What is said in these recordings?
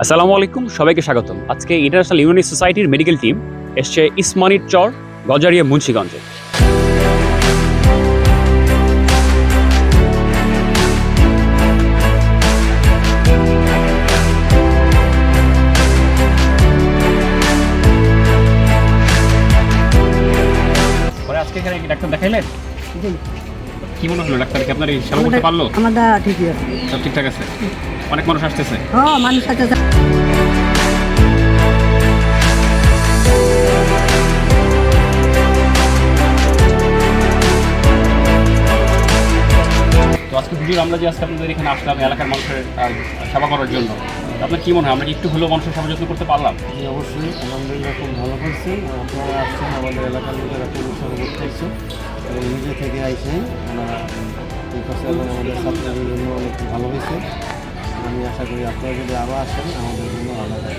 আসসালামু আলাইকুম, সবাইকে স্বাগতম। আজকে ইন্টারন্যাশনাল ইউনানি সোসাইটির মেডিকেল টিম এসছে ইসমানীর চর, গজারিয়া, মুন্সিগঞ্জে। পরে আজকে এখানে কি ডাক্তার দেখাইলেন? কি মনে হলো ডাক্তার কি আপনার সেবা করতে পারলো? আমাদের ঠিকই আছে, সব ঠিকঠাক আছে? অনেক মানুষ আসতেছে? হ্যাঁ মানুষ আছে। তো আজকে ভিডিও আমরা যে আজকে আপনাদের এখানে আসলাম এলাকার মানুষের সেবা করার জন্য, আপনার কি মনে হয় আমরা কি একটু হলেও মানুষের সেবা যত্ন করতে পারলাম? অবশ্যই আলহামদুলিল্লাহ খুব ভালো করছেন। আপনারা আসছেন, আমাদের এলাকার লোকেরা খুব উৎসাহ করতেছে এবং নিজে থেকে আইসেন ওনারা করতেছে এবং আমাদের ছাত্রদের জন্য অনেক ভালো হয়েছে। আমি আশা করি আপনারা যদি আবার আসেন আমাদের জন্য ভালো হবে।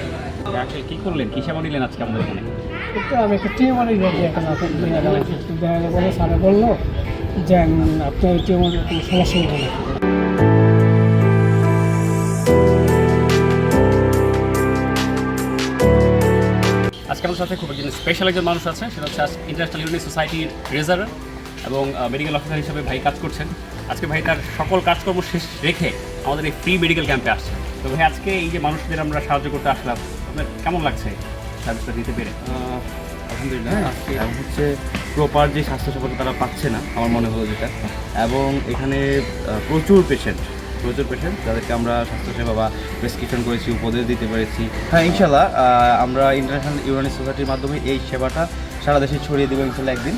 আসলে কী করলেন, কী সেবা নিলেন আজকে আমাদের এখানে? আমি একটা টিউমারের ব্যাপারে একটা নাটক দেখা বলে স্যারে বললো যে আপনার টিউমারের কোনো সমস্যা হবে না। আজকে আমার সাথে খুব একজন স্পেশাল একজন মানুষ আছে, সেটা হচ্ছে ইন্টারন্যাশনাল ইউনানি সোসাইটির ট্রেজারার এবং মেডিকেল অফিসার হিসেবে ভাই কাজ করছেন। আজকে ভাই তার সকল কাজকর্ম শেষ রেখে আমাদের এই ফ্রি মেডিকেল ক্যাম্পে আসছে। তো ভাই আজকে এই যে মানুষদের আমরা সাহায্য করতে আসলাম, আপনার কেমন লাগছে সার্ভিসটা দিতে পেরে? আলহামদুলিল্লাহ আজকে হচ্ছে প্রপার যে স্বাস্থ্যসেবা তারা পাচ্ছে না আমার মনে হলো যেটা, এবং এখানে প্রচুর পেশেন্ট যাদেরকে আমরা স্বাস্থ্যসেবা বা প্রেসক্রিপশন করেছি, উপদেশ দিতে পেরেছি। হ্যাঁ ইনশাল্লাহ আমরা ইন্টারন্যাশনাল ইউনানি সোসাইটির মাধ্যমে এই সেবাটা সারা দেশে ছড়িয়ে দেবো ইনশাল্লাহ একদিন।